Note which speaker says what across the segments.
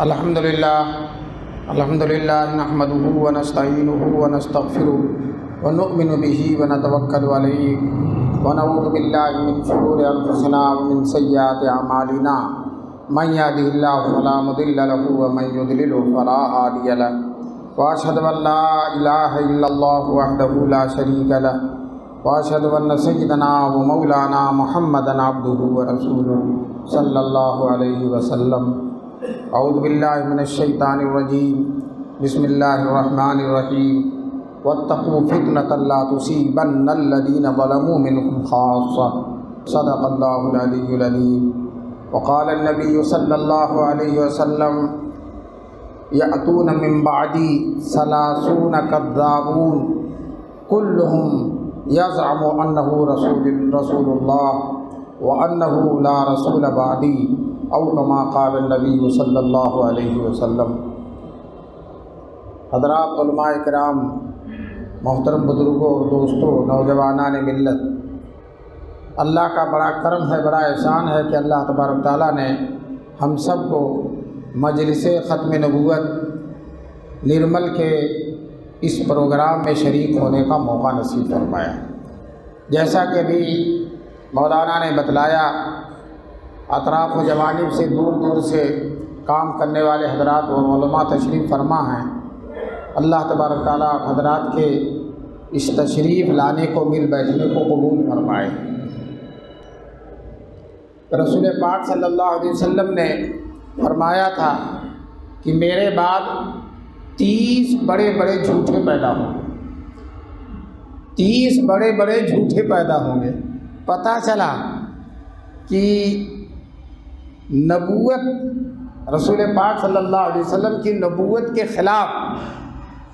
Speaker 1: الحمدللہ نحمده ونستعینه ونستغفره ونؤمن به ونتوکل علیہ ونعوذ باللہ من شرور انفسنا ومن سیئات اعمالنا من یهده اللہ فلا مضل له ومن یضلل فلا ہادی له واشهد ان لا الہ الا اللہ وحدہ لا شریک له واشهد ان سیدنا ومولانا محمدا عبدہ ورسولہ صلی اللہ علیہ وسلم۔ اعوذ باللہ من الشیطان الرجیم، بسم اللہ الرحمن الرحیم۔ واتقوا فتنة لا تصیبن الذین ظلموا منکم خاصہ، صدق اللہ العلی العظیم۔ وقال النبی صلی اللہ علیہ وسلم یأتون من بعدی 30 کذابون کلهم یزعم انہ رسول اللہ وانہ لا رسول بعدی، او کما قال النبی صلی اللہ علیہ وسلم۔ حضرات علماء کرام، محترم بزرگوں اور دوستوں، نوجوانان ملت، اللہ کا بڑا کرم ہے، بڑا احسان ہے کہ اللہ تبارک تعالیٰ نے ہم سب کو مجلس ختم نبوت نرمل کے اس پروگرام میں شریک ہونے کا موقع نصیب فرمایا۔ جیسا کہ ابھی مولانا نے بتلایا، اطراف و جوانب سے دور دور سے کام کرنے والے حضرات اور علماء تشریف فرما ہیں۔ اللہ تبارک تعالیٰ حضرات کے اس تشریف لانے کو، مل بیٹھنے کو قبول فرمائے۔ رسول پاک صلی اللہ علیہ وسلم نے فرمایا تھا کہ میرے بعد 30 بڑے بڑے جھوٹے پیدا ہوں گے، 30 بڑے بڑے جھوٹے پیدا ہوں گے۔ پتہ چلا کہ نبوت، رسول پاک صلی اللہ علیہ وسلم کی نبوت کے خلاف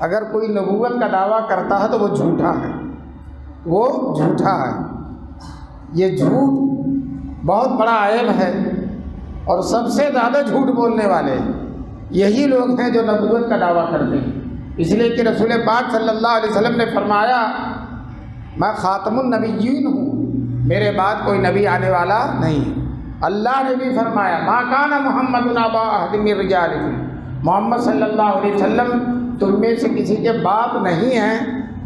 Speaker 1: اگر کوئی نبوت کا دعویٰ کرتا ہے تو وہ جھوٹا ہے، وہ جھوٹا ہے۔ یہ جھوٹ بہت بڑا عیب ہے، اور سب سے زیادہ جھوٹ بولنے والے یہی لوگ ہیں جو نبوت کا دعویٰ کرتے ہیں۔ اس لیے کہ رسول پاک صلی اللہ علیہ وسلم نے فرمایا، میں خاتم النبیین ہوں، میرے بعد کوئی نبی آنے والا نہیں۔ اللہ نے بھی فرمایا، ما کان محمد ابا احد من رجالکم، محمد صلی اللہ علیہ وسلم تم میں سے کسی کے باپ نہیں ہیں،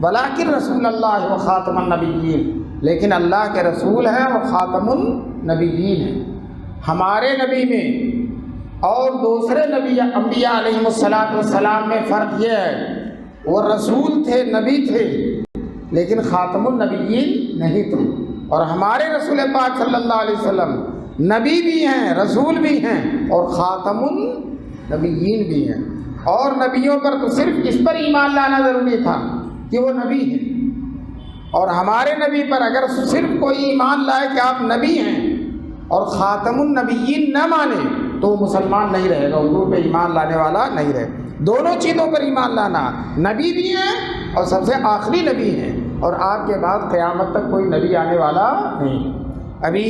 Speaker 1: ولکن رسول اللہ و خاتم النبیین، لیکن اللہ کے رسول ہیں اور خاتم النبیین ہیں۔ ہمارے نبی میں اور دوسرے نبی انبیاء علیہم السلام میں فرق یہ ہے، وہ رسول تھے، نبی تھے، لیکن خاتم النبیین نہیں تھے۔ اور ہمارے رسول پاک صلی اللہ علیہ وسلم نبی بھی ہیں، رسول بھی ہیں، اور خاتم النبیین بھی ہیں۔ اور نبیوں پر تو صرف اس پر ایمان لانا ضروری تھا کہ وہ نبی ہیں، اور ہمارے نبی پر اگر صرف کوئی ایمان لائے کہ آپ نبی ہیں اور خاتم النبیین نہ مانے تو وہ مسلمان نہیں رہے گا، حضور پہ ایمان لانے والا نہیں رہے۔ دونوں چیزوں پر ایمان لانا، نبی بھی ہیں اور سب سے آخری نبی ہیں، اور آپ کے بعد قیامت تک کوئی نبی آنے والا نہیں۔ ابھی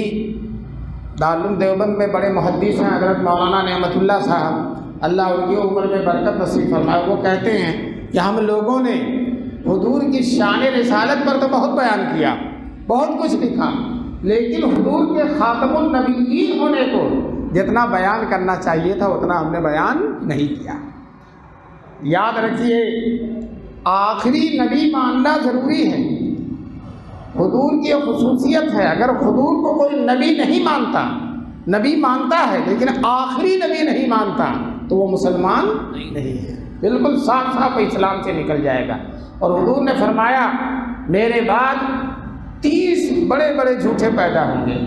Speaker 1: دارالعلوم دیوبند میں بڑے محدث ہیں حضرت مولانا نعمت اللہ صاحب، اللہ ان کی عمر میں برکت نصیب فرمائے، وہ کہتے ہیں کہ ہم لوگوں نے حضور کی شان رسالت پر تو بہت بیان کیا، بہت کچھ لکھا، لیکن حضور کے خاتم النبیین ہونے کو جتنا بیان کرنا چاہیے تھا اتنا ہم نے بیان نہیں کیا۔ یاد رکھیے، آخری نبی ماننا ضروری ہے، حضور کی خصوصیت ہے۔ اگر حضور کو کوئی نبی نہیں مانتا، نبی مانتا ہے لیکن آخری نبی نہیں مانتا تو وہ مسلمان نہیں ہے، بالکل صاف صاف اسلام سے نکل جائے گا۔ اور حضور نے فرمایا، میرے بعد 30 بڑے بڑے جھوٹے پیدا ہوں گے۔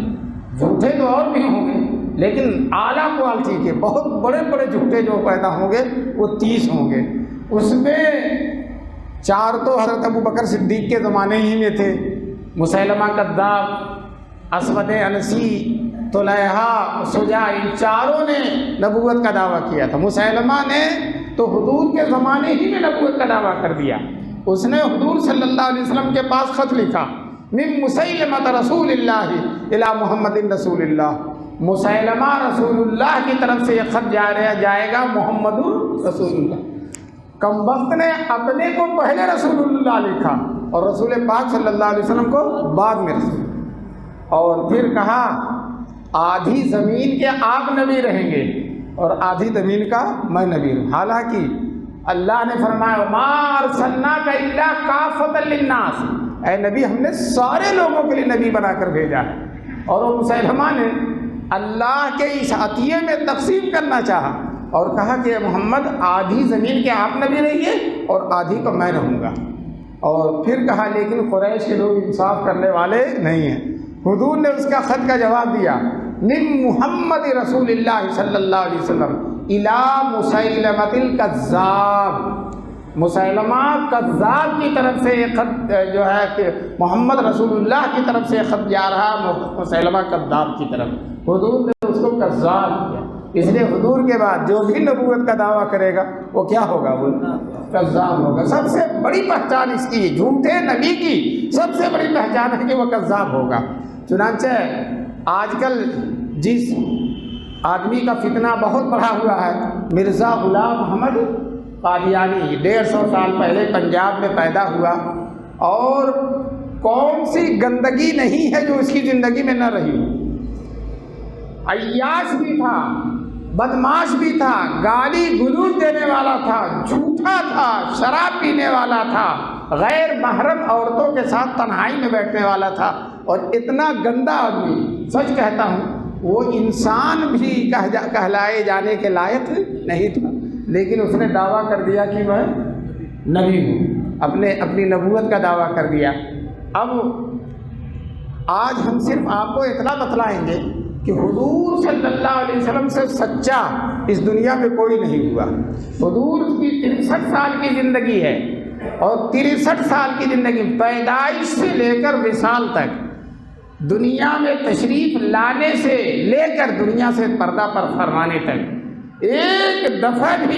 Speaker 1: جھوٹے تو اور بھی ہوں گے، لیکن اعلیٰ کوالٹی کے بہت بڑے بڑے جھوٹے جو پیدا ہوں گے وہ 30 ہوں گے۔ اس میں 4 تو حضرت ابوبکر صدیق کے زمانے ہی میں تھے، مسیلمہ کذاب، اسود انسی، طلحہ، شجاع، ان چاروں نے نبوت کا دعویٰ کیا تھا۔ مسیلمہ نے تو حضور کے زمانے ہی میں نبوت کا دعویٰ کر دیا، اس نے حضور صلی اللہ علیہ وسلم کے پاس خط لکھا، من مسیلمہ رسول اللہ الی محمد رسول اللہ، مسیلمہ رسول اللہ کی طرف سے یہ خط جائے گا محمد رسول اللہ۔ کم وقت نے اپنے کو پہلے رسول اللہ لکھا اور رسول پاک صلی اللہ علیہ وسلم کو بعد میں رسول، اور پھر کہا آدھی زمین کے آپ نبی رہیں گے اور آدھی زمین کا میں نبی ہوں۔ حالانکہ اللہ نے فرمایا ما ارسلناک الا کافۃ للناس، اے نبی ہم نے سارے لوگوں کے لیے نبی بنا کر بھیجا ہے۔ اور وہ مسیلمہ نے اللہ کے اس عطیے میں تقسیم کرنا چاہا اور کہا کہ محمد آدھی زمین کے آپ نبی رہیے اور آدھی کو میں رہوں گا۔ اور پھر کہا لیکن قریش کے لوگ انصاف کرنے والے نہیں ہیں۔ حضور نے اس کا خط کا جواب دیا، من محمد رسول اللہ صلی اللہ علیہ وسلم الی مسیلمۃ الکذاب، مسیلمہ کذاب کی طرف سے یہ خط جو ہے کہ محمد رسول اللہ کی طرف سے خط جا رہا مسیلمہ کذاب کی طرف۔ حضور نے اس کو کذاب کیا، اس لیے حضور کے بعد جو بھی نبوت کا دعویٰ کرے گا وہ کیا ہوگا؟ وہ کذاب ہوگا۔ سب سے بڑی پہچان اس کی، جھوٹے نبی کی سب سے بڑی پہچان ہے کہ وہ کذاب ہوگا۔ چنانچہ آج کل جس آدمی کا فتنہ بہت بڑھا ہوا ہے، مرزا غلام محمد قادیانی 150 سال پہلے پنجاب میں پیدا ہوا، اور کون سی گندگی نہیں ہے جو اس کی زندگی میں نہ رہی ہو۔ عیاش بھی تھا، بدماش بھی تھا، گالی گلوچ دینے والا تھا، جھوٹا تھا، شراب پینے والا تھا، غیر محرم عورتوں کے ساتھ تنہائی میں بیٹھنے والا تھا، اور اتنا گندا آدمی، سچ کہتا ہوں وہ انسان بھی کہلائے جانے کے لائق نہیں تھا، لیکن اس نے دعویٰ کر دیا کہ میں نبی ہوں، اپنی نبوت کا دعویٰ کر دیا۔ اب آج ہم صرف آپ کو اتنا بتلائیں گے کہ حضور صلی اللہ علیہ وسلم سے سچا اس دنیا میں کوئی نہیں ہوا۔ حضور کی 63 سال کی زندگی ہے، اور 63 سال کی زندگی پیدائش سے لے کر وصال تک، دنیا میں تشریف لانے سے لے کر دنیا سے پردہ پر فرمانے تک، ایک دفعہ بھی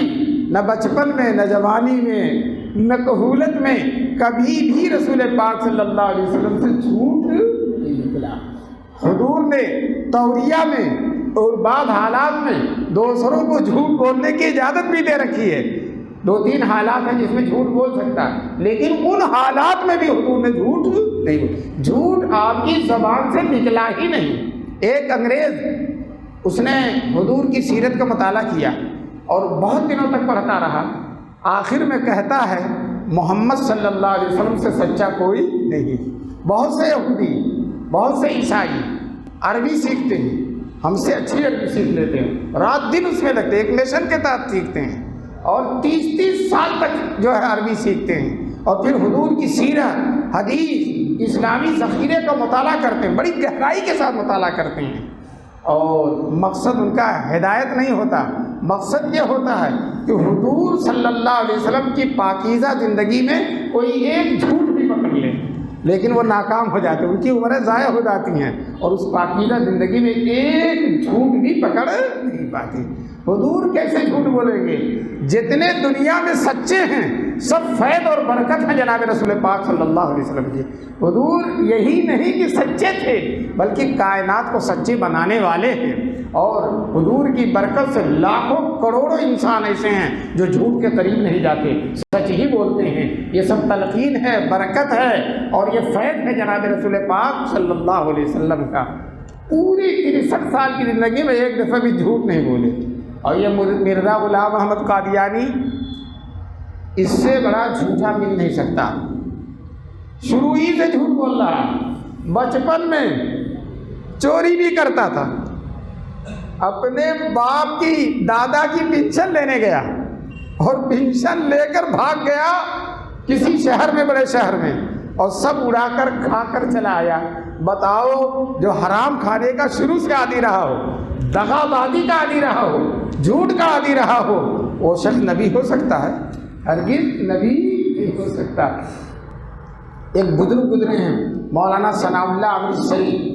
Speaker 1: نہ بچپن میں، نہ جوانی میں، نہ کہولت میں کبھی بھی رسول پاک صلی اللہ علیہ وسلم سے جھوٹ نہیں نکلا۔ حضور نے توریہ میں اور بعض حالات میں دوسروں کو جھوٹ بولنے کی اجازت بھی دے رکھی ہے۔ 2-3 حالات ہیں جس میں جھوٹ بول سکتا ہے، لیکن ان حالات میں بھی حضور نے جھوٹ نہیں بولا۔ جھوٹ آپ کی زبان سے نکلا ہی نہیں۔ ایک انگریز، اس نے حضور کی سیرت کا مطالعہ کیا اور بہت دنوں تک پڑھتا رہا، آخر میں کہتا ہے محمد صلی اللہ علیہ وسلم سے سچا کوئی نہیں۔ بہت سے یہودی، بہت سے عیسائی عربی سیکھتے ہیں، ہم سے اچھی عربی سیکھ لیتے ہیں، رات دن اس میں لگتے ہیں، ایک مشن کے تحت سیکھتے ہیں، اور 30 سال تک جو ہے عربی سیکھتے ہیں، اور پھر حضور کی سیرت، حدیث، اسلامی ذخیرے کا مطالعہ کرتے ہیں، بڑی گہرائی کے ساتھ مطالعہ کرتے ہیں، اور مقصد ان کا ہدایت نہیں ہوتا، مقصد یہ ہوتا ہے کہ حضور صلی اللہ علیہ وسلم کی پاکیزہ زندگی میں کوئی ایک جھوٹ بھی پکڑ لے، لیکن وہ ناکام ہو جاتے ہیں، ان کی عمریں ضائع ہو جاتی ہیں، اور اس پاکیزہ زندگی میں ایک جھوٹ بھی پکڑ نہیں پاتی۔ حضور کیسے جھوٹ بولیں گے؟ جتنے دنیا میں سچے ہیں سب فیض اور برکت ہیں جناب رسول پاک صلی اللہ علیہ وسلم کی۔ حضور یہی نہیں کہ سچے تھے، بلکہ کائنات کو سچے بنانے والے ہیں، اور حضور کی برکت سے لاکھوں کروڑوں انسان ایسے ہیں جو جھوٹ کے قریب نہیں جاتے، سچ ہی بولتے ہیں۔ یہ سب تلقین ہے، برکت ہے، اور یہ فیض ہے جناب رسول پاک صلی اللہ علیہ وسلم کا۔ پوری 63 سال کی زندگی میں ایک دفعہ بھی جھوٹ نہیں بولے، اور یہ مرزا غلام محمد قادیانی اس سے بڑا جھوٹا مل نہیں سکتا۔ شروع ہی سے جھوٹ بول رہا، بچپن میں چوری بھی کرتا تھا، اپنے باپ کی دادا کی پینشن لینے گیا اور پینشن لے کر بھاگ گیا کسی شہر میں، بڑے شہر میں، اور سب اڑا کر کھا کر چلا آیا۔ بتاؤ، جو حرام کھانے کا شروع سے عادی رہا ہو، دغا بازی کا عادی رہا ہو، جھوٹ کا عادی رہا ہو، وہ شخص نبی ہو سکتا ہے؟ ہرگز نبی نہیں ہو سکتا۔ ایک بزرگ گزرے ہیں مولانا ثناء اللہ امرتسری،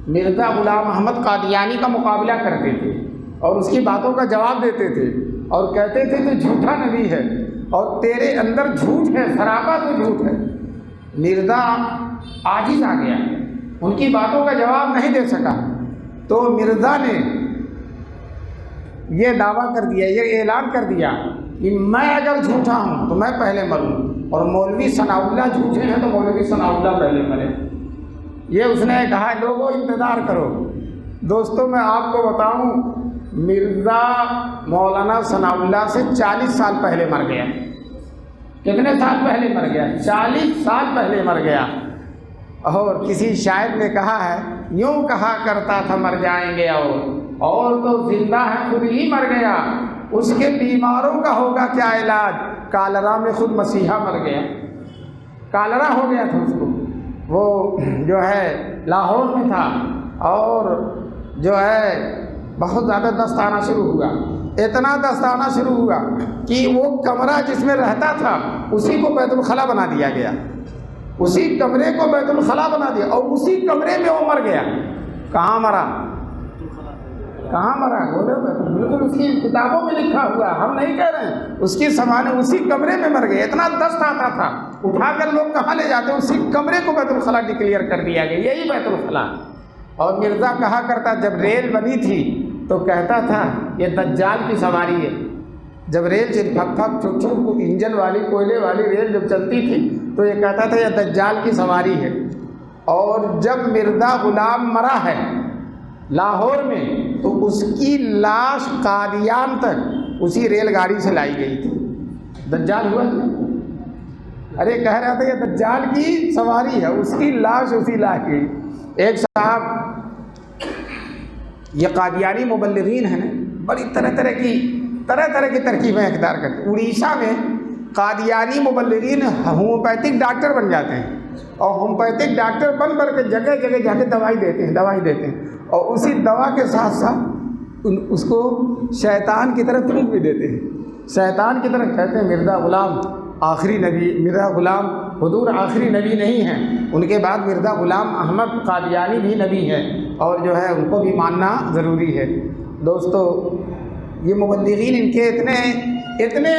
Speaker 1: مرزا غلام محمد قادیانی کا مقابلہ کرتے تھے اور اس کی باتوں کا جواب دیتے تھے، اور کہتے تھے تو جھوٹا نبی ہے اور تیرے اندر جھوٹ ہے، سراپا تو جھوٹ ہے۔ مرزا عاجز آ گیا، ان کی باتوں کا جواب نہیں دے سکا، تو مرزا نے یہ دعویٰ کر دیا، یہ اعلان کر دیا کہ میں اگر جھوٹا ہوں تو میں پہلے مروں، اور مولوی ثناء اللہ جھوٹے ہیں تو مولوی ثناء اللہ پہلے مرے۔ یہ اس نے کہا، لوگوں انتظار کرو۔ دوستوں، میں آپ کو بتاؤں، مرزا مولانا ثناء اللہ سے 40 سال پہلے مر گیا۔ کتنے سال پہلے مر گیا؟ 40 سال پہلے مر گیا۔ اور کسی شاعر نے کہا ہے، یوں کہا کرتا تھا مر جائیں گے اور تو زندہ ہے خود ہی مر گیا، اس کے بیماروں کا ہوگا کیا علاج، کالرا میں خود مسیحا مر گیا۔ کالرا ہو گیا تھا اس کو، وہ جو ہے لاہور میں تھا، اور جو ہے بہت زیادہ دست آنا شروع ہوا، اتنا دست آنا شروع ہوا کہ وہ کمرہ جس میں رہتا تھا اسی کو بیت الخلا بنا دیا گیا، اسی کمرے کو بیت الخلا بنا دیا، اور اسی کمرے میں وہ مر گیا۔ کہاں مرا؟ کہاں مرا؟ بالکل اس کی کتابوں میں لکھا ہوا، ہم نہیں کہہ رہے ہیں، اس کی سمانے اسی کمرے میں مر گئے۔ اتنا دست آتا تھا، اٹھا کر لوگ کہاں لے جاتے ہیں؟ اسی کمرے کو بیت الخلا ڈکلیئر کر دیا گیا، یہی بیت الخلا۔ اور مرزا کہا کرتا، جب ریل بنی تھی تو کہتا تھا یہ دجال کی سواری ہے۔ جب ریل پھک پھک چھک چھک انجن والی کوئلے والی ریل جب چلتی تھی تو یہ کہتا تھا یہ دجال کی سواری ہے۔ اور جب مرزا غلام مرا ہے لاہور میں تو اس کی لاش قادیان تک اسی ریل گاڑی سے لائی گئی تھی۔ دجال ہوا تھا، ارے کہہ رہا تھا یہ دجال کی سواری ہے، اس کی لاش اسی لائی گئی۔ ایک صاحب، یہ قادیانی مبلغین ہیں نا، بڑی طرح طرح کی ترکیبیں اختیار کرتے ہیں۔ اڑیسہ میں قادیانی مبلغین ہومیوپیتھک ڈاکٹر بن جاتے ہیں، اور ہومیوپیتھک ڈاکٹر بن کر کے جگہ جگہ جا کے دوائی دیتے ہیں، اور اسی دوا کے ساتھ ساتھ اس کو شیطان کی طرف پھونک بھی دیتے ہیں۔ شیطان کی طرف کہتے ہیں مرزا غلام آخری نبی، مرزا غلام حضور آخری نبی نہیں ہیں، ان کے بعد مرزا غلام احمد قادیانی بھی نبی ہیں، اور جو ہے ان کو بھی ماننا ضروری ہے۔ دوستو، یہ مبلغین ان کے اتنے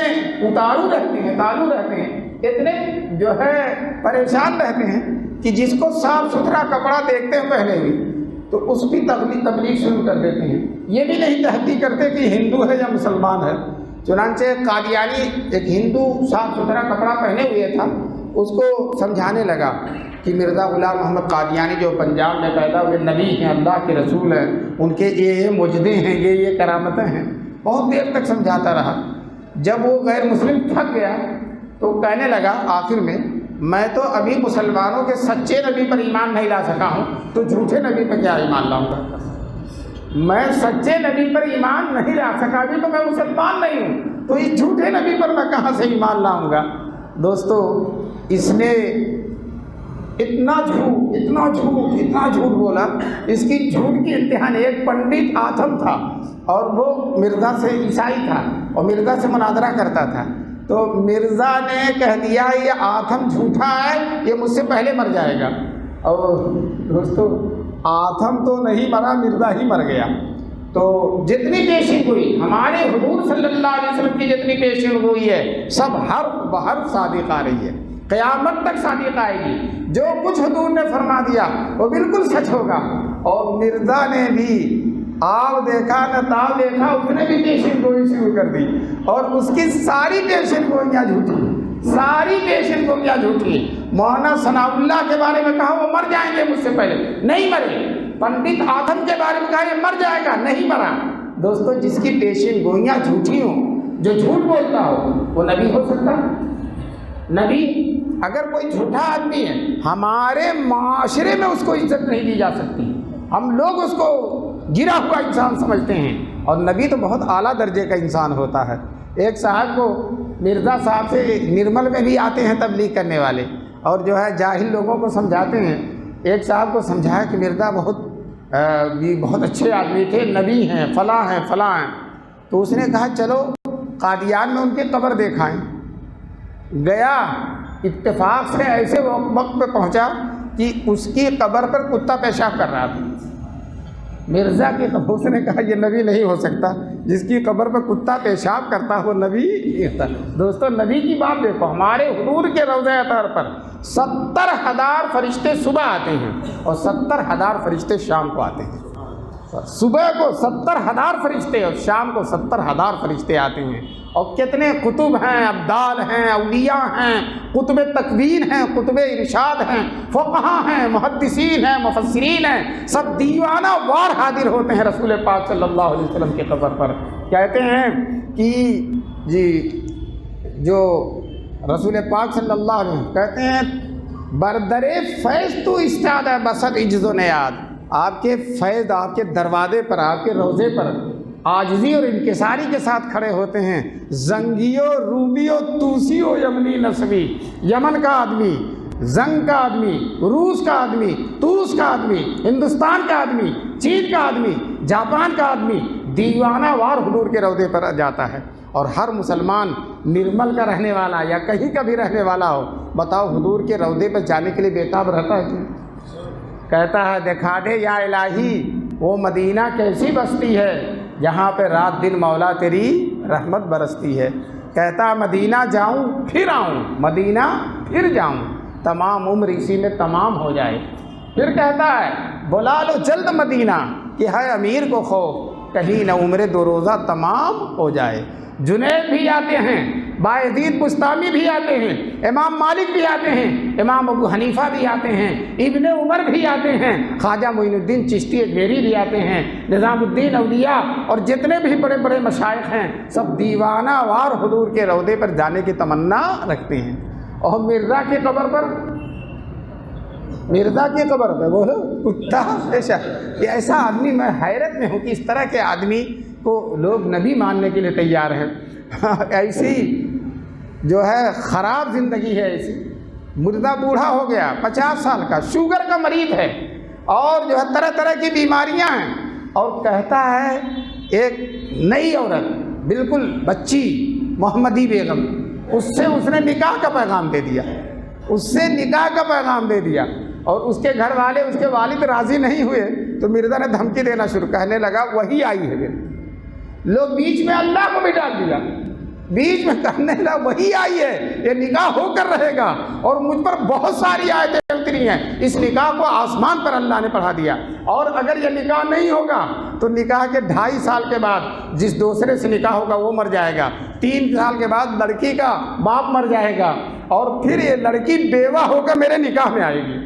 Speaker 1: اتارو رہتے ہیں، تالو رہتے ہیں، اتنے جو ہے پریشان رہتے ہیں کہ جس کو صاف ستھرا کپڑا دیکھتے ہیں پہنے ہوئے تو اس کی تبلیغ شروع کر دیتے ہیں۔ یہ بھی نہیں تحقیق کرتے کہ ہندو ہے یا مسلمان ہے۔ چنانچہ قادیانی ایک ہندو صاف ستھرا کپڑا پہنے ہوئے تھا، اس کو سمجھانے لگا کہ مرزا غلام محمد قادیانی جو پنجاب میں پیدا ہوئے نبی ہیں، اللہ کے رسول ہیں، ان کے یہ معجزے ہیں، یہ کرامتیں ہیں۔ بہت دیر تک سمجھاتا رہا۔ جب وہ غیر مسلم تھک گیا تو کہنے لگا آخر میں تو ابھی مسلمانوں کے سچے نبی پر ایمان نہیں لا سکا ہوں، تو جھوٹے نبی پر کیا ایمان لاؤں گا؟ میں سچے نبی پر ایمان نہیں لا سکا ابھی تو میں مسلمان نہیں ہوں، تو اس جھوٹے نبی پر میں کہاں سے ایمان لاؤں گا؟ دوستو، اس نے اتنا جھوٹ بولا، اس کی جھوٹ کی انتہا نہیں۔ ایک پنڈت آتھم تھا، اور وہ مرزا سے عیسائی تھا، اور مرزا سے مناظرہ کرتا تھا، تو مرزا نے کہہ دیا یہ آتھم جھوٹا ہے، یہ مجھ سے پہلے مر جائے گا۔ اور دوستو، آتھم تو نہیں مرا، مرزا ہی مر گیا۔ تو جتنی پیشین گوئی ہمارے حضور صلی اللہ علیہ وسلم کی جتنی پیشین گوئی ہے، سب حرف بحرف صادق آ رہی ہے، قیامت تک صادق آئے گی۔ جو کچھ حضور نے فرما دیا وہ بالکل سچ ہوگا۔ اور مرزا نے بھی آو دیکھا نہ تاو دیکھا، اس نے بھی پیشین گوئی شروع کر دی، اور اس کی ساری پیشین گوئیاں جھوٹی۔ مولانا ثناء اللہ کے بارے میں کہا وہ مر جائیں گے مجھ سے پہلے، نہیں مرے۔ پنڈت آتھم کے بارے میں کہا یہ مر جائے گا، نہیں مرا۔ دوستو، جس کی پیشین گوئیاں جھوٹی ہوں، جو جھوٹ بولتا ہو، وہ نبی ہو سکتا ہے؟ نبی اگر کوئی جھوٹا آدمی ہے، ہمارے معاشرے میں اس کو عزت نہیں دی جا سکتی، ہم لوگ اس کو گرا ہوا انسان سمجھتے ہیں، اور نبی تو بہت اعلیٰ درجے کا انسان ہوتا ہے۔ ایک صاحب کو مرزا صاحب سے نرمل میں بھی آتے ہیں تبلیغ کرنے والے، اور جو ہے جاہل لوگوں کو سمجھاتے ہیں۔ ایک صاحب کو سمجھایا کہ مرزا بہت اچھے آدمی تھے، نبی ہیں، فلاں ہیں۔ تو اس نے کہا چلو قادیان میں ان کی قبر دیکھائیں۔ گیا، اتفاق سے ایسے وقت پہ پہنچا کہ اس کی قبر پر کتا پیشاب کر رہا تھا۔ مرزا کی قبر، اس نے کہا یہ نبی نہیں ہو سکتا، جس کی قبر پر کتا پیشاب کرتا وہ نبی نہیں ہوتا۔ دوستو، نبی کی بات دیکھو، ہمارے حضور کے روضہ اطہر پر 70,000 فرشتے صبح آتے ہیں، اور 70,000 فرشتے شام کو آتے ہیں۔ صبح کو 70,000 فرشتے اور شام کو 70,000 فرشتے آتے ہیں، اور کتنے کتب ہیں، ابدال ہیں، اولیاء ہیں، کتب تکوین ہیں، کتب ارشاد ہیں، فقہا ہیں، محدثین ہیں، مفسرین ہیں، سب دیوانہ وار حاضر ہوتے ہیں رسول پاک صلی اللہ علیہ وسلم کی قبر پر۔ کہتے ہیں کہ جی جو رسول پاک صلی اللہ علیہ وسلم کہتے ہیں بردر فیض تو استاد ہے بسط عجز و نیاد، آپ کے فیض، آپ کے دروازے پر، آپ کے روضے پر عاجزی اور انکساری کے ساتھ کھڑے ہوتے ہیں زنگیو، رومیو، توسیو، یمنی نسبی، یمن کا آدمی، زنگ کا آدمی، روس کا آدمی، توس کا آدمی، ہندوستان کا آدمی، چین کا آدمی، جاپان کا آدمی دیوانہ وار حضور کے روضے پر جاتا ہے۔ اور ہر مسلمان نرمل کا رہنے والا یا کہیں کا بھی رہنے والا ہو، بتاؤ حضور کے روضے پر جانے کے لیے بےتاب رہتا ہے کیوں؟ کہتا ہے دکھا دے یا الہی وہ مدینہ کیسی بستی ہے جہاں پہ رات دن مولا تیری رحمت برستی ہے۔ کہتا مدینہ جاؤں پھر آؤں، مدینہ پھر جاؤں، تمام عمر اسی میں تمام ہو جائے۔ پھر کہتا ہے بلا لو جلد مدینہ کہ ہے امیر کو خوف کہیں نہ عمر دو روزہ تمام ہو جائے۔ جنید بھی آتے ہیں، بایزید بستامی بھی آتے ہیں، امام مالک بھی آتے ہیں، امام ابو حنیفہ بھی آتے ہیں، ابن عمر بھی آتے ہیں، خواجہ معین الدین چشتی اجمیری بھی آتے ہیں، نظام الدین اولیاء اور جتنے بھی بڑے بڑے مشائخ ہیں سب دیوانہ وار حضور کے روضے پر جانے کی تمنا رکھتے ہیں۔ اور مرزا کی قبر پر، مرزا کی قبر پہ بولو کتا پیشہ، یہ ایسا آدمی، میں حیرت میں ہوں کہ اس طرح کے آدمی کو لوگ نبی ماننے کے لیے تیار ہیں۔ ایسی جو ہے خراب زندگی ہے، ایسی مردہ بوڑھا ہو گیا 50 سال کا، شوگر کا مریض ہے اور جو ہے طرح طرح کی بیماریاں ہیں، اور کہتا ہے ایک نئی عورت بالکل بچی محمدی بیگم، اس سے اس نے نکاح کا پیغام دے دیا، اس سے نکاح کا پیغام دے دیا، اور اس کے گھر والے، اس کے والد راضی نہیں ہوئے تو مرزا نے دھمکی دینا شروع، کہنے لگا وہی آئی ہے پھر، لوگ بیچ میں اللہ کو بھی ڈال دیا، بیچ میں کہنے لگا وہی آئی ہے، یہ نکاح ہو کر رہے گا، اور مجھ پر بہت ساری آیتیں اتری ہیں، اس نکاح کو آسمان پر اللہ نے پڑھا دیا، اور اگر یہ نکاح نہیں ہوگا تو نکاح کے 2.5 سال کے بعد جس دوسرے سے نکاح ہوگا وہ مر جائے گا، 3 سال کے بعد لڑکی کا باپ مر جائے گا، اور پھر یہ لڑکی بیوہ ہو کر میرے نکاح میں آئے گی،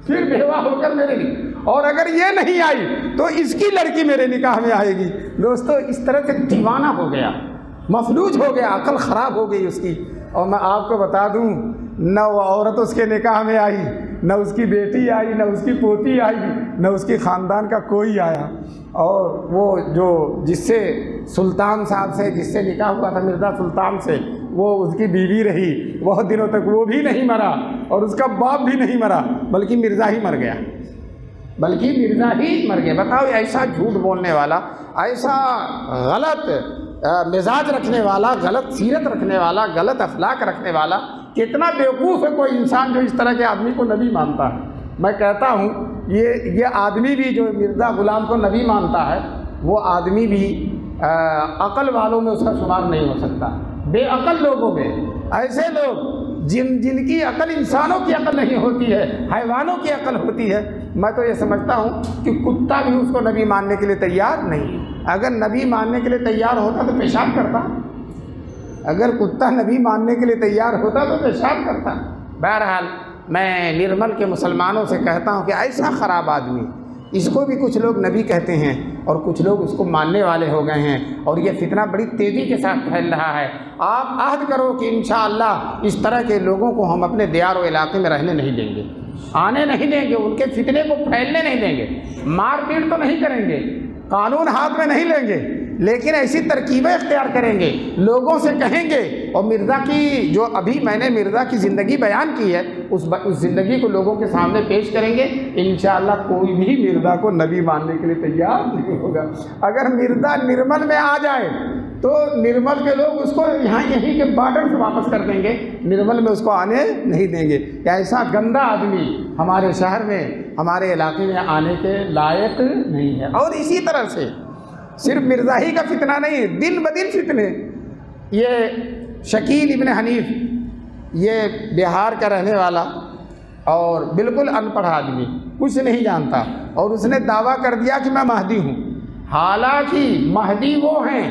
Speaker 1: پھر بیوہ ہو کر میرے نکاح، اور اگر یہ نہیں آئی تو اس کی لڑکی میرے نکاح میں آئے گی۔ دوستو اس طرح سے دیوانہ ہو گیا، مفلوج ہو گیا، عقل خراب ہو گئی اس کی۔ اور میں آپ کو بتا دوں نہ وہ عورت اس کے نکاح میں آئی، نہ اس کی بیٹی آئی، نہ اس کی پوتی آئی، نہ اس کی خاندان کا کوئی آیا، اور وہ جو جس سے سلطان صاحب سے جس سے نکاح ہوا تھا مرزا سلطان سے، وہ اس کی بیوی رہی بہت دنوں تک، وہ بھی نہیں مرا اور اس کا باپ بھی نہیں مرا، بلکہ مرزا ہی مر گیا، بلکہ مرزا ہی مر گیا۔ بتاؤ ایسا جھوٹ بولنے والا، ایسا غلط مزاج رکھنے والا، غلط سیرت رکھنے والا، غلط اخلاق رکھنے والا کتنا بیوقوف ہے کوئی انسان جو اس طرح کے آدمی کو نبی مانتا ہے۔ میں کہتا ہوں یہ آدمی بھی جو مرزا غلام کو نبی مانتا ہے، وہ آدمی بھی عقل والوں میں اس کا شمار نہیں ہو سکتا، بے عقل لوگوں میں، ایسے لوگ جن کی عقل انسانوں کی عقل نہیں ہوتی ہے، حیوانوں کی عقل ہوتی ہے۔ میں تو یہ سمجھتا ہوں کہ کتا بھی اس کو نبی ماننے کے لیے تیار نہیں، اگر نبی ماننے کے لیے تیار ہوتا تو پیشاب کرتا، اگر کتا نبی ماننے کے لیے تیار ہوتا تو پیشاب کرتا۔ بہرحال میں نرمل کے مسلمانوں سے کہتا ہوں کہ ایسا خراب آدمی، اس کو بھی کچھ لوگ نبی کہتے ہیں اور کچھ لوگ اس کو ماننے والے ہو گئے ہیں، اور یہ فتنہ بڑی تیزی کے ساتھ پھیل رہا ہے۔ آپ عہد کرو کہ انشاءاللہ اس طرح کے لوگوں کو ہم اپنے دیار و علاقے میں رہنے نہیں دیں گے، آنے نہیں دیں گے، ان کے فتنے کو پھیلنے نہیں دیں گے، مار پیٹ تو نہیں کریں گے، قانون ہاتھ میں نہیں لیں گے، لیکن ایسی ترکیبیں اختیار کریں گے، لوگوں سے کہیں گے، اور مرزا کی جو ابھی میں نے مرزا کی زندگی بیان کی ہے اس زندگی کو لوگوں کے سامنے پیش کریں گے، انشاءاللہ کوئی بھی مرزا کو نبی ماننے کے لیے تیار نہیں ہوگا۔ اگر مرزا نرمل میں آ جائے تو نرمل کے لوگ اس کو یہیں کے بارڈر سے واپس کر دیں گے، نرمل میں اس کو آنے نہیں دیں گے۔ ایسا گندا آدمی ہمارے شہر میں، ہمارے علاقے میں آنے کے لائق نہیں ہے۔ اور اسی طرح سے صرف مرزا ہی کا فتنہ نہیں، دن بدن فتنے۔ یہ شکیل ابن حنیف، یہ بہار کا رہنے والا اور بالکل ان پڑھ آدمی، کچھ نہیں جانتا، اور اس نے دعویٰ کر دیا کہ میں مہدی ہوں، حالانکہ مہدی وہ ہیں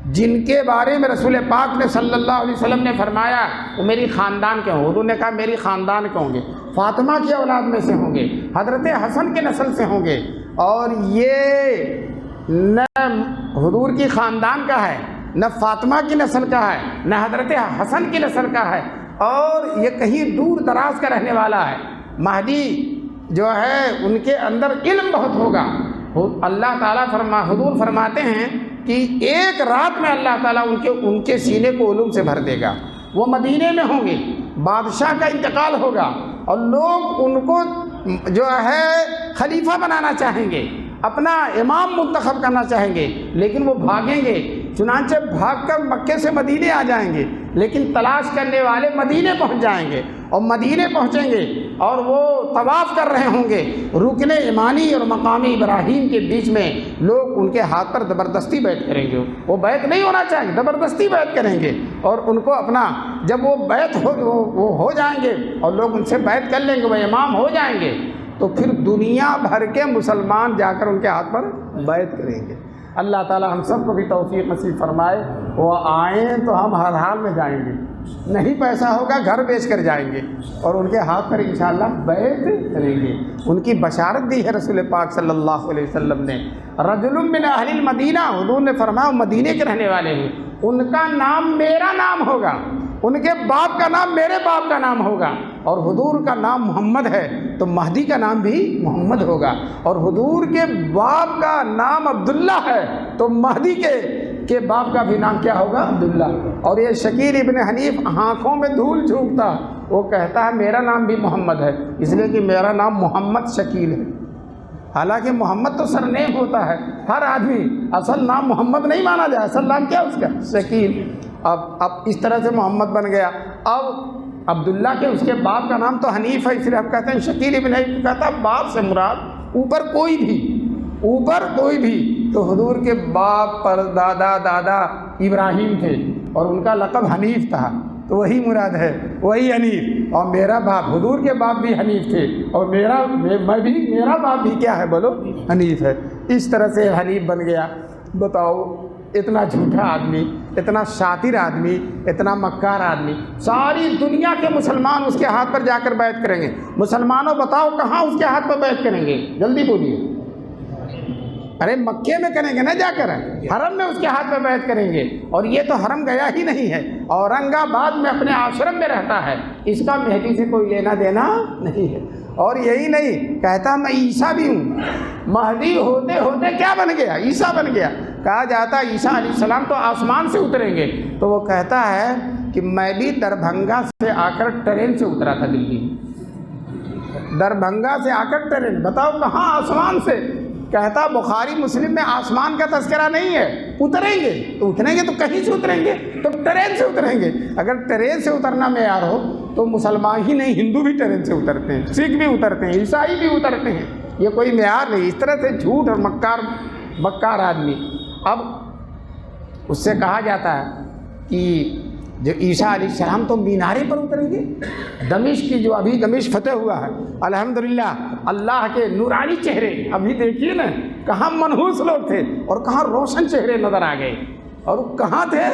Speaker 1: جن کے بارے میں رسول پاک نے صلی اللہ علیہ وسلم نے فرمایا وہ میری خاندان کے ہوں، حضور نے کہا میری خاندان کے ہوں گے، فاطمہ کی اولاد میں سے ہوں گے، حضرت حسن کے نسل سے ہوں گے، اور یہ نہ حضور کی خاندان کا ہے، نہ فاطمہ کی نسل کا ہے، نہ حضرت حسن کی نسل کا ہے، اور یہ کہیں دور دراز کا رہنے والا ہے۔ مہدی جو ہے ان کے اندر علم بہت ہوگا۔ اللہ تعالیٰ حضور فرماتے ہیں کہ ایک رات میں اللہ تعالیٰ ان کے سینے کو علوم سے بھر دے گا۔ وہ مدینے میں ہوں گے، بادشاہ کا انتقال ہوگا اور لوگ ان کو جو ہے خلیفہ بنانا چاہیں گے، اپنا امام منتخب کرنا چاہیں گے، لیکن وہ بھاگیں گے، چنانچہ بھاگ کر مکے سے مدینے آ جائیں گے، لیکن تلاش کرنے والے مدینے پہنچ جائیں گے، اور مدینے پہنچیں گے اور وہ طواف کر رہے ہوں گے، رکن یمانی اور مقامی ابراہیم کے بیچ میں لوگ ان کے ہاتھ پر زبردستی بیعت کریں گے۔ وہ بیعت نہیں ہونا چاہیں گے، زبردستی بیعت کریں گے، اور ان کو اپنا جب وہ بیعت ہو جائیں گے اور لوگ ان سے بیعت کر لیں گے، وہ امام ہو جائیں گے، تو پھر دنیا بھر کے مسلمان جا کر ان کے ہاتھ پر بیعت کریں گے۔ اللہ تعالی ہم سب کو بھی توفیق نصیب فرمائے، وہ آئیں تو ہم ہر حال میں جائیں گے، نہیں پیسہ ہوگا گھر بیچ کر جائیں گے، اور ان کے ہاتھ پر انشاءاللہ بیعت کریں گے۔ ان کی بشارت دی ہے رسول پاک صلی اللہ علیہ وسلم نے۔ رجل من اہل المدینہ، حضور نے فرمایا مدینے کے رہنے والے ہیں، ان کا نام میرا نام ہوگا، ان کے باپ کا نام میرے باپ کا نام ہوگا، اور حضور کا نام محمد ہے تو مہدی کا نام بھی محمد ہوگا، اور حضور کے باپ کا نام عبداللہ ہے تو مہدی کے باپ کا بھی نام کیا ہوگا؟ عبداللہ۔ اور یہ شکیل ابن حنیف آنکھوں میں دھول جھونکتا، وہ کہتا ہے میرا نام بھی محمد ہے، اس لیے کہ میرا نام محمد شکیل ہے۔ حالانکہ محمد تو سرنیم ہوتا ہے، ہر آدمی اصل نام محمد نہیں مانا جائے، اصل نام کیا اس کا؟ شکیل۔ اب اس طرح سے محمد بن گیا۔ اب عبداللہ کے اس کے باپ کا نام تو حنیف ہے، اس لیے ہم کہتے ہیں شکیل ابن حنیف، کہتا ہے باپ سے مراد اوپر کوئی بھی، تو حضور کے باپ پر دادا ابراہیم تھے اور ان کا لقب حنیف تھا، تو وہی مراد ہے، وہی حنیف۔ اور میرا باپ، حضور کے باپ بھی حنیف تھے، اور میرا باپ بھی کیا ہے بولو؟ حنیف ہے۔ اس طرح سے حنیف بن گیا۔ بتاؤ اتنا جھوٹا آدمی، اتنا شاطر آدمی، اتنا مکار آدمی، ساری دنیا کے مسلمان اس کے ہاتھ پر جا کر بیعت کریں گے۔ مسلمانوں بتاؤ کہاں اس کے ہاتھ پر بیعت کریں گے؟ جلدی بولیے۔ ارے مکے میں کریں گے نا، جا کر حرم میں اس کے ہاتھ پہ بیعت کریں گے، اور یہ تو حرم گیا ہی نہیں ہے، اورنگ آباد میں اپنے آشرم میں رہتا ہے، اس کا مہدی سے کوئی لینا دینا نہیں ہے۔ اور یہی نہیں، کہتا میں عیسیٰ بھی ہوں۔ مہدی ہوتے ہوتے کیا بن گیا؟ عیسیٰ بن گیا۔ کہا جاتا ہے عیسیٰ علیہ السلام تو آسمان سے اتریں گے، تو وہ کہتا ہے کہ میں بھی دربھنگا سے آ کر ٹرین سے اترا تھا دلی میں، دربھنگا سے آ کر ٹرین، بتاؤ کہاں آسمان سے؟ کہتا بخاری مسلم میں آسمان کا تذکرہ نہیں ہے، اتریں گے تو اتریں گے تو کہیں سے اتریں گے؟ تو ٹرین سے اتریں گے۔ اگر ٹرین سے اترنا معیار ہو تو مسلمان ہی نہیں، ہندو بھی ٹرین سے اترتے ہیں، سکھ بھی اترتے ہیں، عیسائی بھی اترتے ہیں، یہ کوئی معیار نہیں۔ اس طرح سے جھوٹ اور مکار آدمی۔ اب اس سے کہا جاتا ہے کہ جو عیسیٰ علیہ السلام تو مینارے پر اتریں گے، دمشق کی جو ابھی دمشق فتح ہوا ہے الحمدللہ، اللہ کے نورانی چہرے ابھی دیکھیے نا، کہاں منحوس لوگ تھے اور کہاں روشن چہرے نظر آ گئے، اور کہاں تھے؟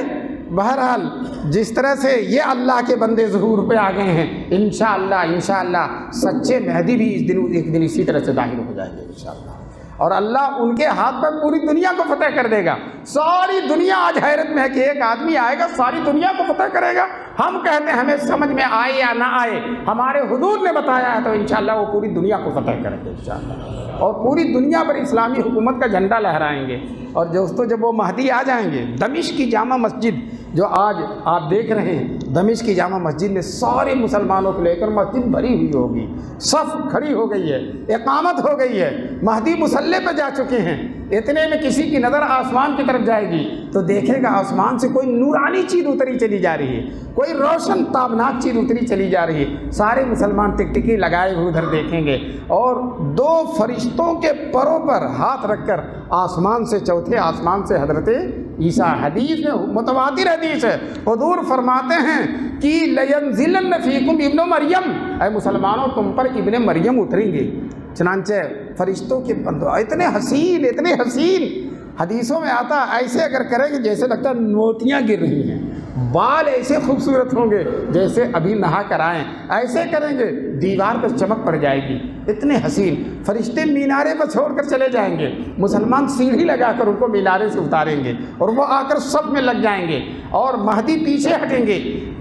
Speaker 1: بہرحال جس طرح سے یہ اللہ کے بندے ظہور پہ آ گئے ہیں، انشاءاللہ سچے مہدی بھی ایک دن اسی طرح سے ظاہر ہو جائیں گے انشاءاللہ، اور اللہ ان کے ہاتھ پر پوری دنیا کو فتح کر دے گا۔ ساری دنیا آج حیرت میں ہے کہ ایک آدمی آئے گا ساری دنیا کو فتح کرے گا۔ ہم کہتے ہیں ہمیں سمجھ میں آئے یا نہ آئے، ہمارے حضور نے بتایا ہے تو انشاءاللہ وہ پوری دنیا کو فتح کریں گے انشاءاللہ، اور پوری دنیا پر اسلامی حکومت کا جھنڈا لہرائیں گے۔ اور دوستو جب وہ مہدی آ جائیں گے، دمشق کی جامع مسجد جو آج آپ دیکھ رہے ہیں، دمشق کی جامع مسجد میں سارے مسلمانوں کو لے کر مسجد بھری ہوئی ہوگی، صف کھڑی ہو گئی ہے، اقامت ہو گئی ہے، مہدی مصلی پہ جا چکے ہیں۔ اتنے میں کسی کی نظر آسمان کی طرف جائے گی تو دیکھے گا آسمان سے کوئی نورانی چیز اتری چلی جا رہی ہے، کوئی روشن تابناک چیز اتری چلی جا رہی ہے۔ سارے مسلمان ٹکٹکی لگائے ہوئے ادھر دیکھیں گے، اور دو فرشتوں کے پروں پر ہاتھ رکھ کر آسمان سے، چوتھے آسمان سے حضرت عیسیٰ، حدیث میں متواتر حدیث ہے، حضور فرماتے ہیں کہ لَيَنزِلَنَّ فِيكُمْ ابن مریم، اے مسلمانوں تم پر ابن مریم اتریں گے۔ چنانچہ فرشتوں کے بندو اتنے حسین حدیثوں میں آتا ایسے اگر کریں گے جیسے لگتا ہے موتیاں گر رہی ہیں، بال ایسے خوبصورت ہوں گے جیسے ابھی نہا کر آئیں، ایسے کریں گے دیوار پر چمک پڑ جائے گی، اتنے حسین۔ فرشتے مینارے پر چھوڑ کر چلے جائیں گے، مسلمان سیڑھی لگا کر ان کو مینارے سے اتاریں گے اور وہ آ کر صف میں لگ جائیں گے، اور مہدی پیچھے ہٹیں گے،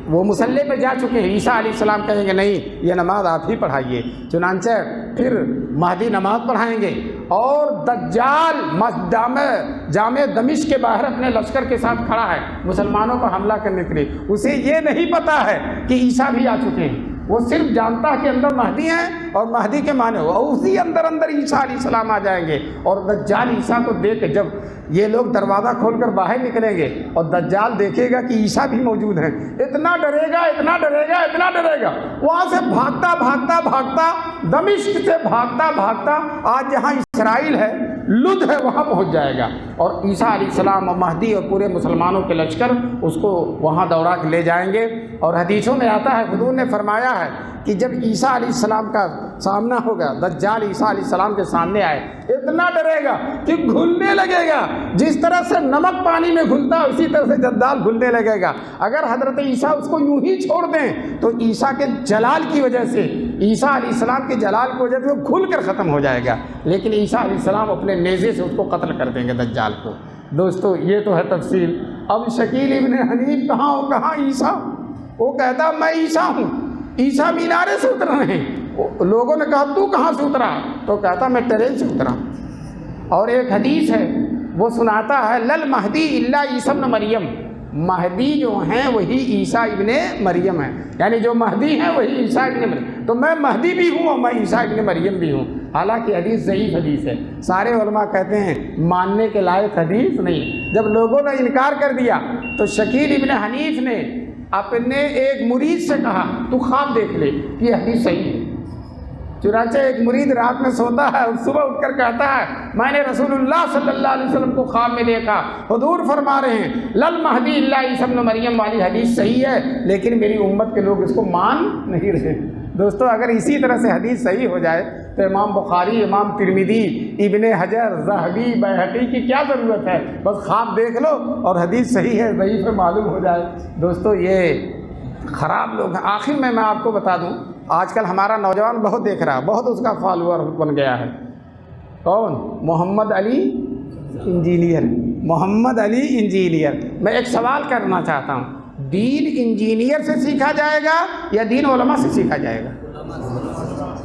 Speaker 1: وہ مصلی پہ جا چکے ہیں، عیسیٰ علیہ السلام کہیں گے نہیں یہ نماز آپ ہی پڑھائیے، چنانچہ پھر مہدی نماز پڑھائیں گے، اور دجال جامع دمشق کے باہر اپنے لشکر کے ساتھ کھڑا ہے مسلمانوں پر حملہ کرنے کے لیے، اسے یہ نہیں پتہ ہے کہ عیسیٰ بھی آ چکے ہیں، وہ صرف جانتا ہے کہ اندر مہدی ہیں اور مہدی کے معنی ہوا اسی اندر عیسیٰ علیہ السلام آ جائیں گے، اور دجال عیسیٰ کو دیکھ کے جب یہ لوگ دروازہ کھول کر باہر نکلیں گے اور دجال دیکھے گا کہ عیسیٰ بھی موجود ہیں، اتنا ڈرے گا اتنا ڈرے گا اتنا ڈرے گا، وہاں سے بھاگتا بھاگتا بھاگتا دمشق سے بھاگتا بھاگتا آج جہاں اسرائیل ہے لد ہے وہاں پہنچ جائے گا، اور عیسیٰ علیہ السلام اور مہدی اور پورے مسلمانوں کے لشکر اس کو وہاں دوڑا کے لے جائیں گے۔ اور حدیثوں میں آتا ہے حضور نے فرمایا ہے کہ جب عیسیٰ علیہ السلام کا سامنا ہوگا، دجال عیسیٰ علیہ السلام کے سامنے آئے، اتنا ڈرے گا کہ گھلنے لگے گا، جس طرح سے نمک پانی میں گھلتا اسی طرح سے دجال گھلنے لگے گا۔ اگر حضرت عیسیٰ اس کو یوں ہی چھوڑ دیں تو عیسیٰ کے جلال کی وجہ سے، عیسیٰ علیہ السلام کے جلال کی وجہ سے وہ کھل کر ختم ہو جائے گا، لیکن عیسیٰ علیہ السلام اپنے نیزے سے اس کو قتل کر دیں گے دجال کو۔ دوستو یہ تو ہے تفصیل۔ اب شکیل ابن حنیف کہاں عیسیٰ؟ وہ کہتا میں عیسیٰ ہوں، عیسیٰ مینارے سے اتر رہے ہیں۔ لوگوں نے کہا تو کہاں سے اترا؟ تو کہتا میں ٹرین سے اترا۔ اور ایک حدیث ہے وہ سناتا ہے لل مہدی الا عیسیٰ ابن مریم، مہدی جو ہیں وہی عیسیٰ ابن مریم ہیں، یعنی جو مہدی ہیں وہی عیسیٰ ابن مریم، تو میں مہدی بھی ہوں اور میں عیسیٰ ابن مریم بھی ہوں۔ حالانکہ حدیث ضعیف حدیث ہے، سارے علماء کہتے ہیں ماننے کے لائق حدیث نہیں۔ جب لوگوں نے انکار کر دیا تو شکیل ابن حنیف نے اپنے ایک مرید سے کہا تو خواب دیکھ لے، یہ حدیث صحیح ہے۔ چنانچہ ایک مرید رات میں سوتا ہے اور صبح اٹھ کر کہتا ہے میں نے رسول اللہ صلی اللہ علیہ وسلم کو خواب میں دیکھا، حضور فرما رہے ہیں لل مہدی الا عیسیٰ ابن مریم والی حدیث صحیح ہے، لیکن میری امت کے لوگ اس کو مان نہیں رہے۔ دوستو اگر اسی طرح سے حدیث صحیح ہو جائے تو امام بخاری، امام ترمذی، ابن حجر، ذہبی، بیہقی کی کیا ضرورت ہے؟ بس خواب دیکھ لو اور حدیث صحیح ہے ضعیف ہے معلوم ہو جائے۔ دوستو یہ خراب لوگ ہیں۔ آخر میں آپ کو بتا دوں، آج کل ہمارا نوجوان بہت دیکھ رہا ہے، بہت اس کا فالوور بن گیا ہے۔ کون؟ محمد علی انجینئر، محمد علی انجینئر۔ میں ایک سوال کرنا چاہتا ہوں، دین انجینئر سے سیکھا جائے گا یا دین علماء سے سیکھا جائے گا؟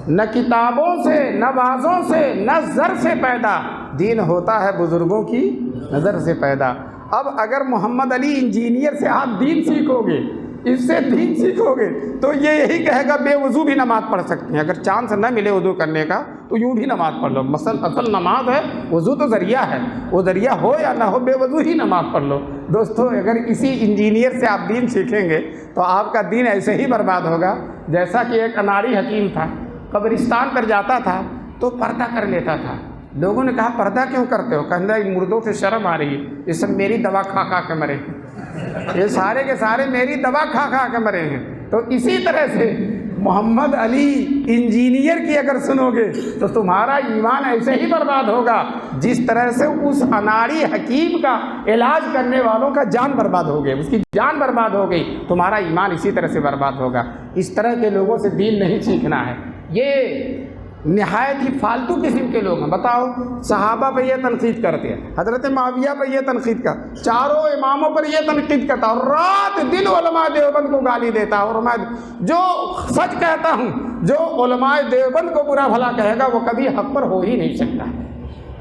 Speaker 1: نہ کتابوں سے، نہ بازوں سے، نہ زر سے پیدا، دین ہوتا ہے بزرگوں کی نظر سے پیدا۔ اب اگر محمد علی انجینئر سے آپ دین سیکھو گے، اس سے دین سیکھو گے تو یہ یہی کہے گا بے وضو بھی نماز پڑھ سکتے ہیں، اگر چانس نہ ملے وضو کرنے کا تو یوں بھی نماز پڑھ لو۔ اصل نماز ہے، وضو تو ذریعہ ہے، وہ ذریعہ ہو یا نہ ہو بے وضو ہی نماز پڑھ لو۔ دوستو اگر اسی انجینئر سے آپ دین سیکھیں گے تو آپ کا دین ایسے ہی برباد ہوگا جیسا کہ ایک اناڑی حکیم تھا، قبرستان پر جاتا تھا تو پردہ کر لیتا تھا۔ لوگوں نے کہا پردہ کیوں کرتے ہو؟ کہنا مردوں سے شرم آ رہی ہے، یہ سب میری دوا کھا کھا کے مرے، یہ سارے کے سارے میری دوا کھا کھا کے مرے ہیں۔ تو اسی طرح سے محمد علی انجینئر کی اگر سنو گے تو تمہارا ایمان ایسے ہی برباد ہوگا جس طرح سے اس اناڑی حکیم کا علاج کرنے والوں کا جان برباد ہو گئی، اس کی جان برباد ہو گئی، تمہارا ایمان اسی طرح سے برباد ہوگا۔ اس طرح کے لوگوں سے دین نہیں سیکھنا ہے، یہ نہایت ہی فالتو قسم کے لوگ ہیں۔ بتاؤ صحابہ پہ یہ تنقید کرتے ہیں، حضرت معاویہ پہ یہ تنقید کا، چاروں اماموں پر یہ تنقید کرتا اور رات دن علماء دیوبند کو گالی دیتا، اور میں جو سچ کہتا ہوں، جو علماء دیوبند کو برا بھلا کہے گا وہ کبھی حق پر ہو ہی نہیں سکتا۔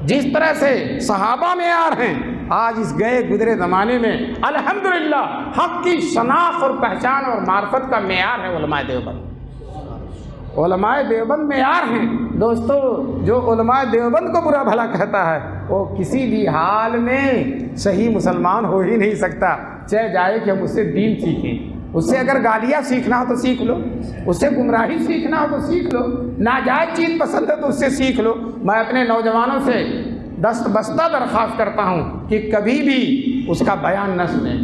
Speaker 1: جس طرح سے صحابہ معیار ہیں، آج اس گئے گزرے زمانے میں الحمدللہ حق کی شناخت اور پہچان اور معرفت کا معیار ہے علماء دیوبند۔ علماء دیوبند معیار ہیں۔ دوستو جو علماء دیوبند کو برا بھلا کہتا ہے وہ کسی بھی حال میں صحیح مسلمان ہو ہی نہیں سکتا، چاہے جائے کہ ہم اس سے دین سیکھیں۔ اس سے اگر گالیاں سیکھنا ہو تو سیکھ لو، اس سے گمراہی سیکھنا ہو تو سیکھ لو، ناجائز چیز پسند ہے تو اس سے سیکھ لو۔ میں اپنے نوجوانوں سے دست بستہ درخواست کرتا ہوں کہ کبھی بھی اس کا بیان نہ سنیں،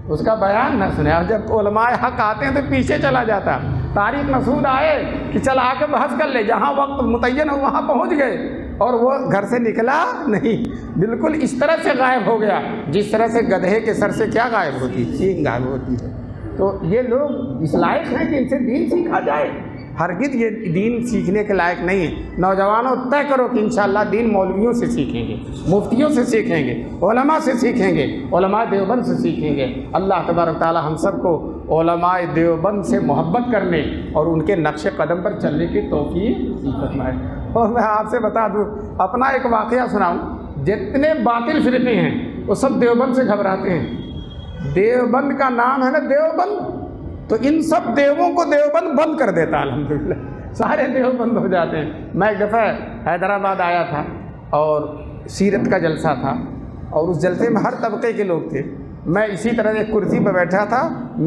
Speaker 1: اس کا بیان نہ سنیں۔ اور جب علماء حق آتے ہیں تو پیچھے چلا جاتا۔ طارق مسعود آئے کہ چل آ کے بحث کر لے، جہاں وقت متعین ہو وہاں پہنچ گئے، اور وہ گھر سے نکلا نہیں، بالکل اس طرح سے غائب ہو گیا جس طرح سے گدھے کے سر سے کیا غائب ہوتی ہے؟ سینگ غائب ہوتی ہے۔ تو یہ لوگ اس لائق ہیں کہ ان سے دین سیکھا جائے؟ ہرگز یہ دین سیکھنے کے لائق نہیں ہے۔ نوجوانوں طے کرو کہ انشاءاللہ دین مولویوں سے سیکھیں گے، مفتیوں سے سیکھیں گے، علماء سے سیکھیں گے، علماء دیوبند سے سیکھیں گے۔ اللہ تبارک تعالی ہم سب کو علماء دیوبند سے محبت کرنے اور ان کے نقش قدم پر چلنے کی توفیق فرمائے۔ اور میں آپ سے بتا دوں، اپنا ایک واقعہ سناؤں، جتنے باطل فرقے ہیں وہ سب دیوبند سے گھبراتے ہیں۔ دیوبند کا نام ہے نا دیوبند، تو ان سب دیووں کو دیوبند بند کر دیتا ہے، الحمدللہ سارے دیو بند ہو جاتے ہیں۔ میں ایک دفعہ حیدرآباد آیا تھا اور سیرت کا جلسہ تھا، اور اس جلسے میں ہر طبقے کے لوگ تھے۔ میں اسی طرح ایک کرسی پہ بیٹھا تھا،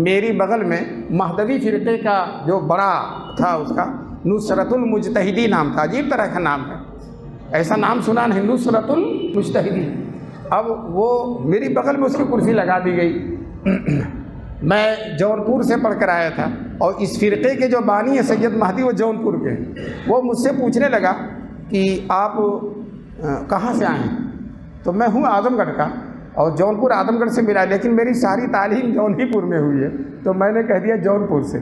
Speaker 1: میری بغل میں مہدوی فرقے کا جو بڑا تھا، اس کا نصرت المجتہدی نام تھا، عجیب طرح کا نام ہے، ایسا نام سنا نہیں، نصرت المجتہدی۔ اب وہ میری بغل میں اس کی کرسی لگا دی گئی۔ میں جونپور سے پڑھ کر آیا تھا، اور اس فرقے کے جو بانی ہیں سید مہدی وہ جونپور کے ہیں۔ وہ مجھ سے پوچھنے لگا کہ آپ کہاں سے آئے ہیں؟ تو میں ہوں اعظم گڑھ کا، اور جونپور اعظم گڑھ سے ملا، لیکن میری ساری تعلیم جون پور میں ہوئی ہے، تو میں نے کہہ دیا جونپور سے۔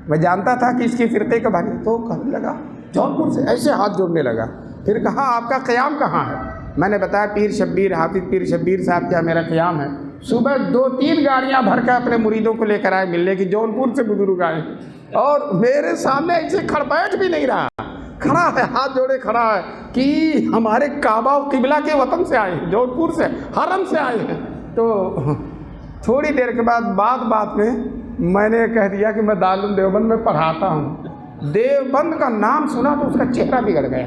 Speaker 1: میں جانتا تھا کہ اس کی فرقے کا بانی، تو کہنے لگا جونپور سے، ایسے ہاتھ جوڑنے لگا۔ پھر کہا آپ کا قیام کہاں ہے؟ میں نے بتایا پیر شبیر، حافظ پیر شبیر صاحب کیا میرا قیام ہے۔ صبح 2-3 گاڑیاں بھر کے اپنے مریدوں کو لے کر آئے ملنے کی، جونپور سے بزرگ آئے، اور میرے سامنے ایسے کھڑپیٹ بھی نہیں رہا، کھڑا ہے، ہاتھ جوڑے کھڑا ہے کہ ہمارے کعبہ و قبلہ کے وطن سے آئے ہیں، جونپور سے، حرم سے آئے ہیں۔ تو تھوڑی دیر کے بعد بات میں نے کہہ دیا کہ میں دارالعلوم دیوبند میں پڑھاتا ہوں۔ دیوبند کا نام سنا تو اس کا چہرہ بگڑ گیا،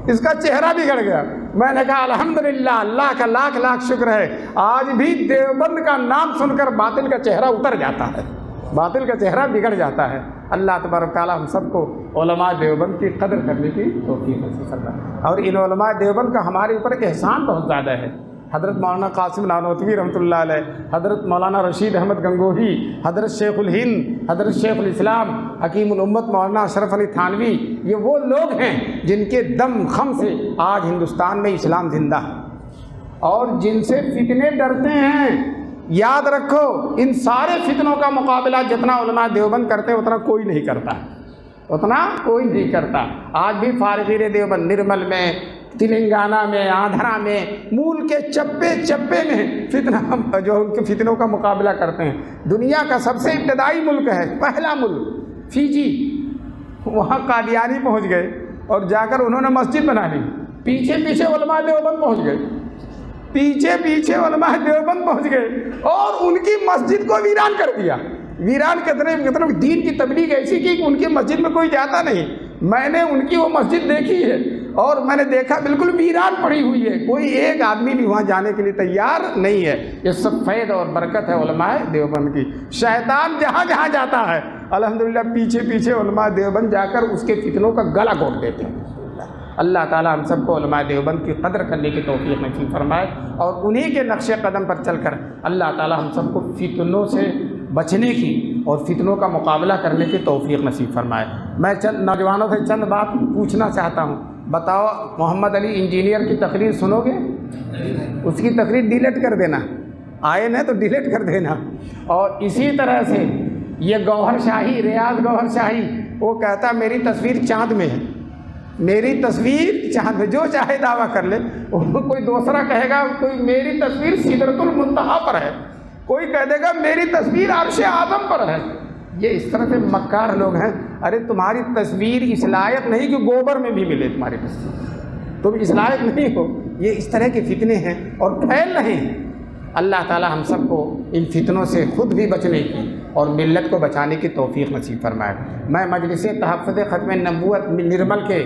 Speaker 1: اس کا چہرہ بگڑ گیا۔ میں نے کہا الحمدللہ، اللہ کا لاکھ لاکھ شکر ہے، آج بھی دیوبند کا نام سن کر باطل کا چہرہ اتر جاتا ہے، باطل کا چہرہ بگڑ جاتا ہے۔ اللہ تبارک تعالیٰ ہم سب کو علماء دیوبند کی قدر کرنے کی توفیق نصیب فرمائے۔ اور ان علماء دیوبند کا ہمارے اوپر احسان بہت زیادہ ہے۔ حضرت مولانا قاسم نانوتوی رحمۃ اللہ علیہ، حضرت مولانا رشید احمد گنگوہی، حضرت شیخ الہند، حضرت شیخ الاسلام حکیم الامت مولانا اشرف علی تھانوی، یہ وہ لوگ ہیں جن کے دم خم سے آج ہندوستان میں اسلام زندہ ہے، اور جن سے فتنے ڈرتے ہیں۔ یاد رکھو، ان سارے فتنوں کا مقابلہ جتنا علماء دیوبند کرتے ہیں اتنا کوئی نہیں کرتا، اتنا کوئی نہیں کرتا۔ آج بھی فارغین دیوبند نرمل میں، تلنگانہ میں، آندھرا میں، مول کے چپے چپے میں فتنہ جو ان کے فتنوں کا مقابلہ کرتے ہیں۔ دنیا کا سب سے ابتدائی ملک ہے، پہلا ملک فیجی، وہاں قادیانی پہنچ گئے اور جا کر انہوں نے مسجد بنا لی، پیچھے علماء دیوبند پہنچ گئے، پیچھے علماء دیوبند پہنچ گئے اور ان کی مسجد کو ویران کر دیا۔ ویران مطلب دین کی تبلیغ ایسی کی کہ ان کی مسجد میں کوئی جاتا نہیں۔ میں نے ان کی وہ مسجد دیکھی ہے، اور میں نے دیکھا بالکل ویران پڑی ہوئی ہے، کوئی ایک آدمی بھی وہاں جانے کے لیے تیار نہیں ہے۔ یہ سب فیض اور برکت ہے علماء دیوبند کی۔ شیطان جہاں جہاں جاتا ہے الحمدللہ پیچھے علماء دیوبند جا کر اس کے فتنوں کا گلا گھونٹ دیتے ہیں۔ اللہ تعالیٰ ہم سب کو علماء دیوبند کی قدر کرنے کی توفیق نصیب فرمائے، اور انہی کے نقش قدم پر چل کر اللہ تعالیٰ ہم سب کو فتنوں سے بچنے کی اور فتنوں کا مقابلہ کرنے کی توفیق نصیب فرمائے۔ میں چند نوجوانوں سے چند بات پوچھنا چاہتا ہوں۔ بتاؤ، محمد علی انجینئر کی تقریر سنو گے؟ اس کی تقریر ڈیلیٹ کر دینا، آئے نا تو ڈیلیٹ کر دینا۔ اور اسی طرح سے یہ گوہر شاہی، ریاض گوہر شاہی، وہ کہتا میری تصویر چاند میں ہے، میری تصویر چاند میں، جو چاہے دعویٰ کر لے۔ کوئی دوسرا کہے گا کوئی میری تصویر سدرۃ المنتہا پر ہے، کوئی کہہ دے گا میری تصویر عرش اعظم پر ہے۔ یہ اس طرح سے مکار لوگ ہیں۔ ارے تمہاری تصویر اس لائق نہیں کہ گوبر میں بھی ملے تمہاری تصویر، تم اس لائق نہیں ہو۔ یہ اس طرح کے فتنے ہیں اور پھیل رہے ہیں۔ اللہ تعالی ہم سب کو ان فتنوں سے خود بھی بچنے کی اور ملت کو بچانے کی توفیق نصیب فرمائے۔ میں مجلس تحفظ ختم نبوت نرمل کے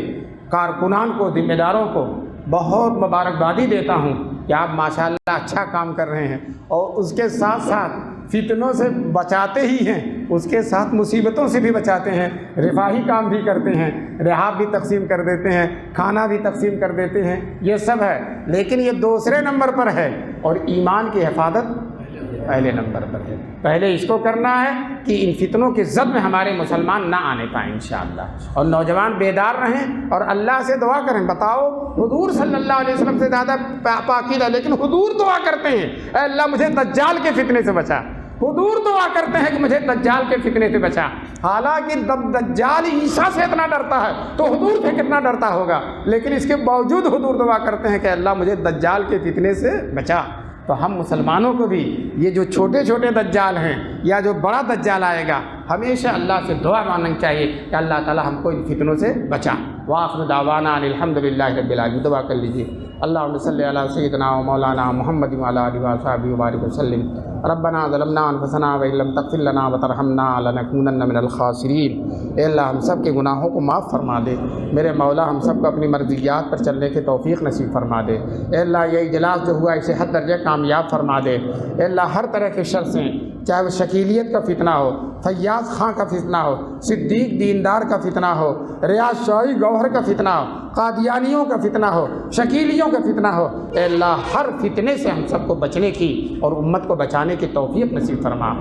Speaker 1: کارکنان کو، ذمہ داروں کو بہت مبارکبادی دیتا ہوں کہ آپ ماشاءاللہ اچھا کام کر رہے ہیں، اور اس کے ساتھ ساتھ فتنوں سے بچاتے ہی ہیں، اس کے ساتھ مصیبتوں سے بھی بچاتے ہیں، رفاہی کام بھی کرتے ہیں، رہاب بھی تقسیم کر دیتے ہیں، کھانا بھی تقسیم کر دیتے ہیں، یہ سب ہے۔ لیکن یہ دوسرے نمبر پر ہے، اور ایمان کی حفاظت پہلے نمبر پر ہے۔ پہلے اس کو کرنا ہے کہ ان فتنوں کے زد میں ہمارے مسلمان نہ آنے پائیں انشاءاللہ، اور نوجوان بیدار رہیں اور اللہ سے دعا کریں۔ بتاؤ حضور صلی اللہ علیہ وسلم سے زیادہ پاکیزہ، لیکن حضور دعا کرتے ہیں اے اللہ مجھے دجال کے فتنے سے بچا۔ حضور دعا کرتے ہیں کہ مجھے دجال کے فتنے سے بچا، حالانکہ دجال عیسیٰ سے اتنا ڈرتا ہے تو حضور سے کتنا ڈرتا ہوگا، لیکن اس کے باوجود حضور دعا کرتے ہیں کہ اللہ مجھے دجال کے فتنے سے بچا۔ تو ہم مسلمانوں کو بھی یہ جو چھوٹے چھوٹے دجال ہیں یا جو بڑا دجال آئے گا، ہمیشہ اللہ سے دعا مانگنی چاہیے کہ اللہ تعالی ہم کو ان فتنوں سے بچا۔ وآخر دعوانا ان الحمدللہ رب العالمین۔ دعا کر لیجیے۔ اللہم صلی علی سیدنا و مولانا محمد وعلی آلہ وصحبہ وبارک وسلم۔ ربنا ظلمنا انفسنا وان لم تغفر لنا وترحمنا لنکونن من الخاسرین۔ اے اللہ ہم سب کے گناہوں کو معاف فرما دے، میرے مولا ہم سب کو اپنی مرضیات پر چلنے کی توفیق نصیب فرما دے۔ اے اللہ یہ اجلاس جو ہوا اسے حد درجے کامیاب فرما دے۔ اے اللہ ہر طرح کے شر سے، چاہے وہ شکیلیت کا فتنہ ہو، فیاض خاں کا فتنہ ہو، صدیق دیندار کا فتنہ ہو، ریاض شاہی گوہر کا فتنہ ہو، قادیانیوں کا فتنہ ہو، شکیلیوں کا فتنہ ہو، اے اللہ ہر فتنے سے ہم سب کو بچنے کی اور امت کو بچانے کی توفیق نصیب فرما۔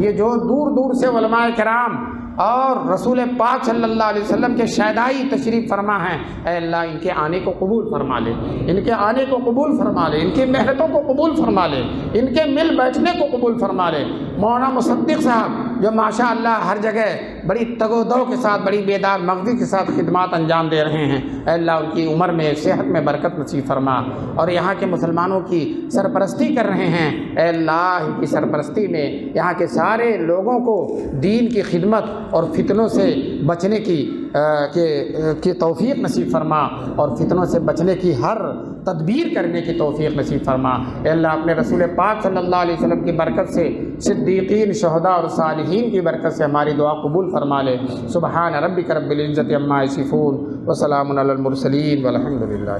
Speaker 1: یہ جو دور دور سے علماء کرام اور رسول پاک صلی اللہ علیہ وسلم کے شیدائی تشریف فرما ہیں، اے اللہ ان کے آنے کو قبول فرما لے، ان کے آنے کو قبول فرما لے، ان کی محنتوں کو قبول فرما لے، ان کے مل بیٹھنے کو قبول فرما لے۔ مولانا مصدق صاحب جو ماشاء اللہ ہر جگہ بڑی تگ و دو کے ساتھ، بڑی بیدار مغزی کے ساتھ خدمات انجام دے رہے ہیں، اے اللہ ان کی عمر میں صحت میں برکت نصیب فرما، اور یہاں کے مسلمانوں کی سرپرستی کر رہے ہیں، اے اللہ ان کی سرپرستی میں یہاں کے سارے لوگوں کو دین کی خدمت اور فتنوں سے بچنے کی توفیق نصیب فرما، اور فتنوں سے بچنے کی ہر تدبیر کرنے کی توفیق نصیب فرما۔ اے اللہ اپنے رسول پاک صلی اللہ علیہ وسلم کی برکت سے، صدیقین، شہداء اور صالحین کی برکت سے ہماری دعا قبول فرما لے۔ سبحان ربک رب العزت عما یصفون وسلام علی المرسلین والحمد للہ۔